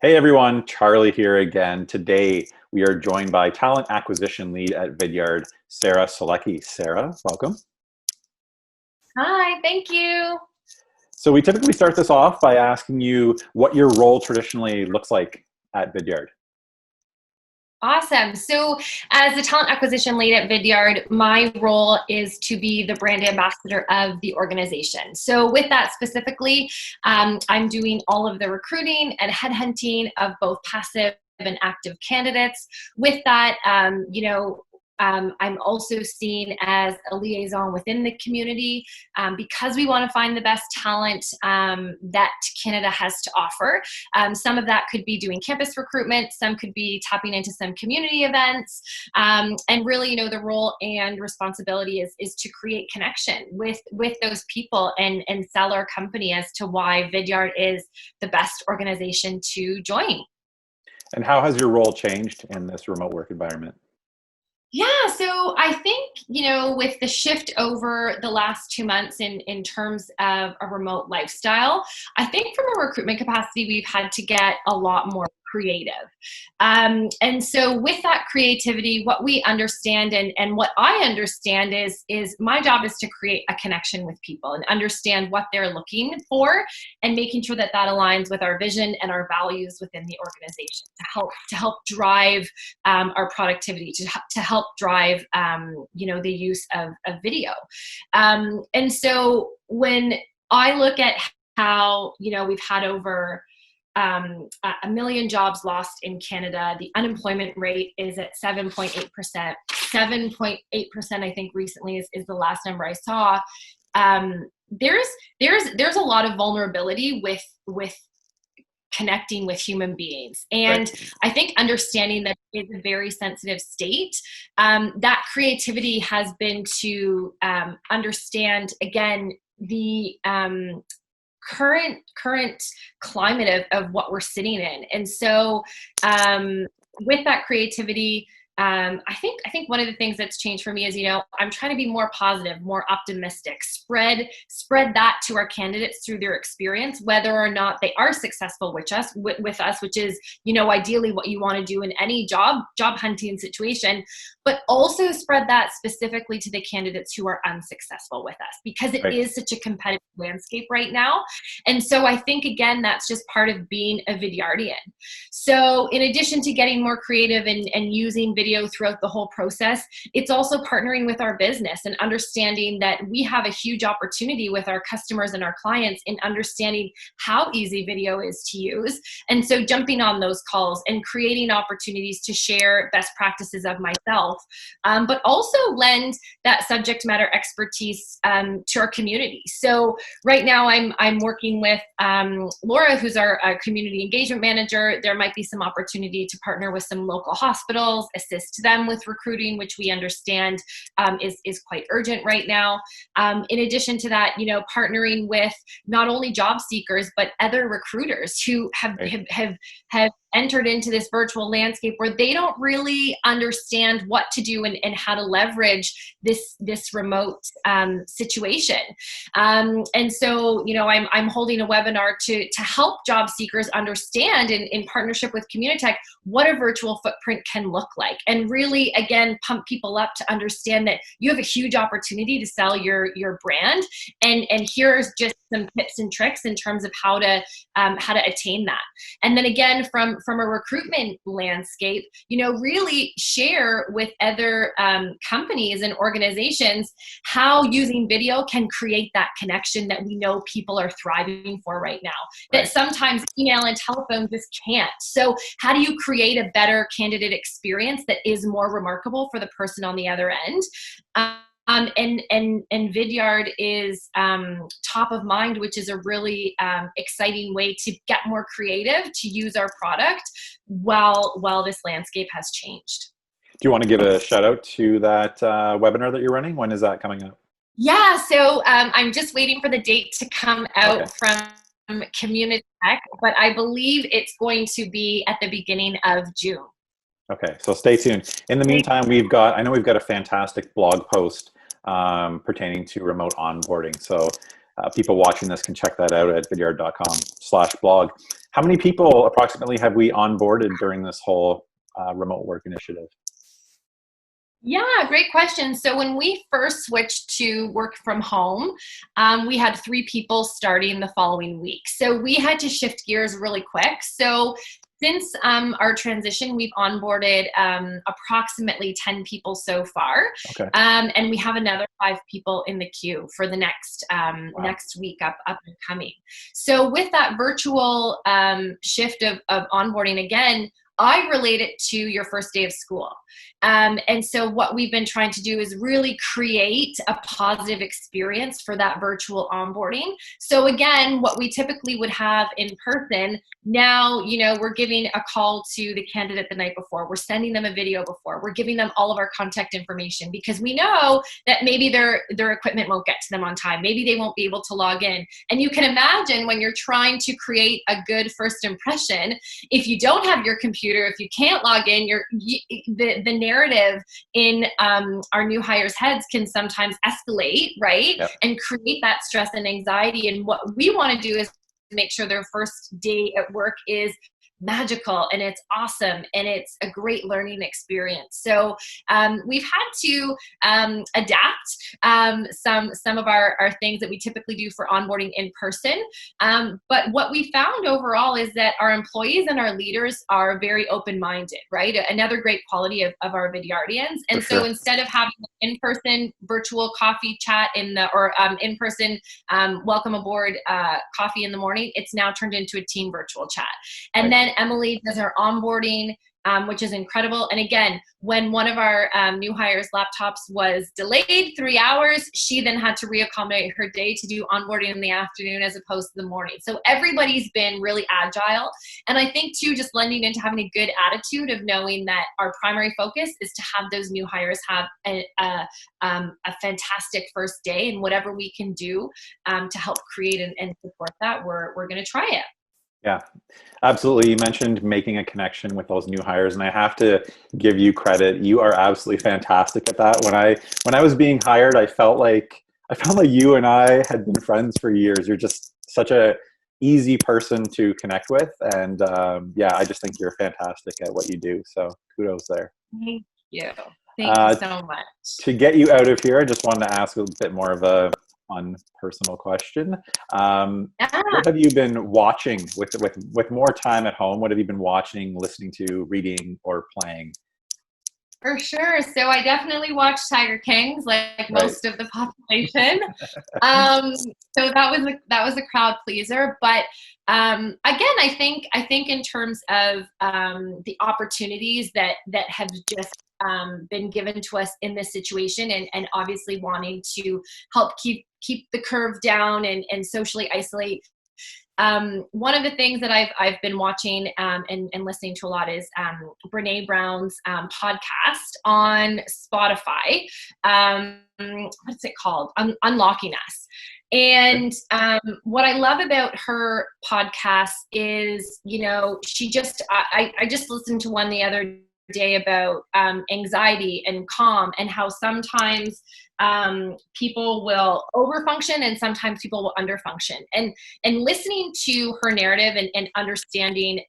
Hey everyone, Charlie here again. Today we are joined by Talent Acquisition Lead at Vidyard, Sarah Solecky. Sarah, welcome. Hi, thank you. So we typically start this off by asking you what your role traditionally looks like at Vidyard. Awesome. So, as the talent acquisition lead at Vidyard, my role is to be the brand ambassador of the organization. So, with that specifically, I'm doing all of the recruiting and headhunting of both passive and active candidates. With that, I'm also seen as a liaison within the community because we want to find the best talent that Canada has to offer. Some of that could be doing campus recruitment, some could be tapping into some community events, and really, the role and responsibility is to create connection with those people and sell our company as to why Vidyard is the best organization to join. And how has your role changed in this remote work environment? Yeah, so I think, with the shift over the last 2 months in terms of a remote lifestyle, I think from a recruitment capacity, we've had to get a lot more creative. And so with that creativity, what we understand and what I understand is my job is to create a connection with people and understand what they're looking for and making sure that that aligns with our vision and our values within the organization to help drive our productivity, to help drive the use of video. And so when I look at how we've had over 1 million jobs lost in Canada. The unemployment rate is at 7.8%. 7.8%, I think, recently is the last number I saw. There's a lot of vulnerability with connecting with human beings, and Right. I think understanding that it's a very sensitive state. That creativity has been to understand again the current climate of what we're sitting in. And so with that creativity, I think one of the things that's changed for me is, I'm trying to be more positive, more optimistic, spread that to our candidates through their experience, whether or not they are successful with us, which is, ideally what you want to do in any job hunting situation, but also spread that specifically to the candidates who are unsuccessful with us, because it Right. is such a competitive landscape right now. And so I think, again, that's just part of being a Vidyardian. So in addition to getting more creative and using video throughout the whole process, it's also partnering with our business and understanding that we have a huge opportunity with our customers and our clients in understanding how easy video is to use. And so jumping on those calls and creating opportunities to share best practices of myself, but also lend that subject matter expertise to our community. So right now I'm working with Laura, who's our community engagement manager. There might be some opportunity to partner with some local hospitals, assist them with recruiting, which we understand is quite urgent right now. In addition to that, partnering with not only job seekers but other recruiters who Right. have entered into this virtual landscape where they don't really understand what to do and how to leverage this remote situation. And so, I'm holding a webinar to help job seekers understand in partnership with Communitech what a virtual footprint can look like, and really, again, pump people up to understand that you have a huge opportunity to sell your brand. And here's just some tips and tricks in terms of how to attain that. And then again, from a recruitment landscape, really share with other companies and organizations how using video can create that connection that we know people are thriving for right now, that Right. sometimes email and telephone just can't. So how do you create a better candidate experience that is more remarkable for the person on the other end? And Vidyard is top of mind, which is a really exciting way to get more creative, to use our product while this landscape has changed. Do you want to give a shout out to that webinar that you're running? When is that coming up? Yeah, so I'm just waiting for the date to come Okay. out from Community Tech, but I believe it's going to be at the beginning of June. Okay, so stay tuned. In the meantime, I know we've got a fantastic blog post pertaining to remote onboarding. So people watching this can check that out at vidyard.com/blog. How many people approximately have we onboarded during this whole remote work initiative? Yeah, great question. So when we first switched to work from home, we had 3 people starting the following week. So we had to shift gears really quick. So since our transition, we've onboarded approximately 10 people so far. Okay. And we have another 5 people in the queue for the next Wow. next week up and coming. So with that virtual shift of onboarding, again, I relate it to your first day of school. And so what we've been trying to do is really create a positive experience for that virtual onboarding. So again, what we typically would have in person, now, we're giving a call to the candidate the night before. We're sending them a video before. We're giving them all of our contact information because we know that maybe their equipment won't get to them on time. Maybe they won't be able to log in. And you can imagine when you're trying to create a good first impression, if you don't have your computer, if you can't log in, the narrative in our new hires' heads can sometimes escalate, right? Yep. And create that stress and anxiety. And what we want to do is make sure their first day at work is magical and it's awesome and it's a great learning experience. So we've had to adapt some of our things that we typically do for onboarding in person. But what we found overall is that our employees and our leaders are very open-minded, right? Another great quality of our Vidyardians. And so instead of having in-person virtual coffee chat or in-person welcome aboard coffee in the morning, it's now turned into a team virtual chat. And then Emily does her onboarding, which is incredible. And again, when one of our new hires' laptops was delayed 3 hours, she then had to reaccommodate her day to do onboarding in the afternoon as opposed to the morning. So everybody's been really agile. And I think too, just lending into having a good attitude of knowing that our primary focus is to have those new hires have a fantastic first day, and whatever we can do to help create and support that, we're going to try it. Yeah, absolutely. You mentioned making a connection with those new hires, and I have to give you credit. You are absolutely fantastic at that. When I was being hired, I felt like you and I had been friends for years. You're just such a easy person to connect with, and yeah, I just think you're fantastic at what you do. So kudos there. Thank you. Thank you so much. To get you out of here, I just wanted to ask a bit more of a personal question. What have you been watching with more time at home? What have you been watching, listening to, reading, or playing? For sure. So I definitely watch Tiger Kings, like most of the population. So that was a crowd pleaser. But again, I think in terms of the opportunities that have just been given to us in this situation, and obviously wanting to help keep the curve down and socially isolate. One of the things that I've been watching and listening to a lot is Brene Brown's podcast on Spotify. What's it called? Unlocking Us. And what I love about her podcast is, she just, I just listened to one the other day about anxiety and calm, and how sometimes people will overfunction and sometimes people will underfunction, and listening to her narrative and understanding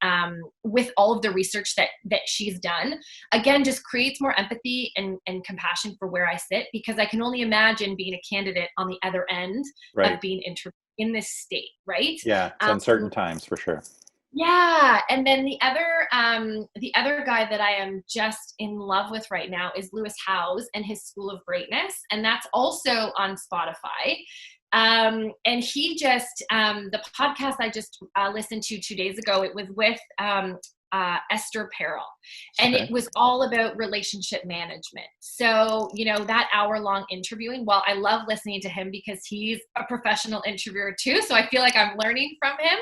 with all of the research that she's done, again, just creates more empathy and compassion for where I sit, because I can only imagine being a candidate on the other end of being interviewed in this state, right? Yeah, it's uncertain times for sure. Yeah, and then the other guy that I am just in love with right now is Lewis Howes and his School of Greatness, and that's also on Spotify. And he just the podcast I just listened to 2 days ago, it was with Esther Perel, and it was all about relationship management. So, that hour-long interviewing, while I love listening to him because he's a professional interviewer too, so I feel like I'm learning from him.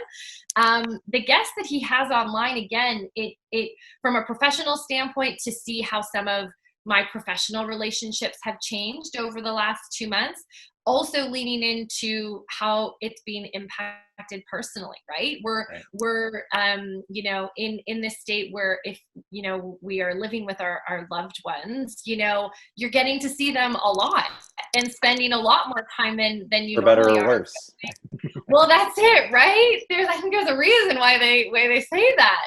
The guests that he has online, again, it from a professional standpoint, to see how some of my professional relationships have changed over the last 2 months, also leaning into how it's being impacted personally, right? We're in this state where if, we are living with our loved ones, you're getting to see them a lot. and spending a lot more time than you For better normally or are. worse. Well, that's it, right? I think there's a reason why they say that.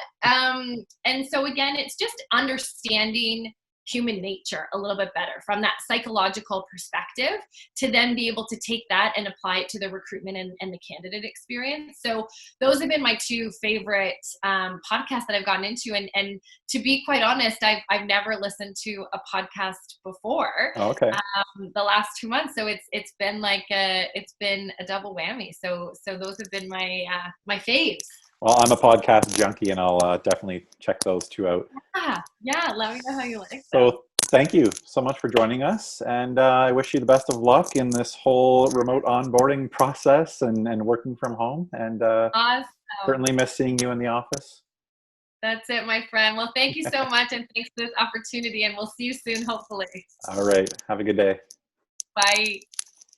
And so again, it's just understanding human nature a little bit better from that psychological perspective, to then be able to take that and apply it to the recruitment and the candidate experience. So those have been my two favorite podcasts that I've gotten into. And to be quite honest, I've never listened to a podcast before. Oh, okay. The last 2 months, so it's been like it's been a double whammy. So those have been my faves. Well, I'm a podcast junkie, and I'll definitely check those two out. Yeah, let me know how you like them. So thank you so much for joining us, and I wish you the best of luck in this whole remote onboarding process and working from home, and Awesome. certainly miss seeing you in the office. That's it, my friend. Well, thank you so much, and thanks for this opportunity, and we'll see you soon, hopefully. All right. Have a good day. Bye.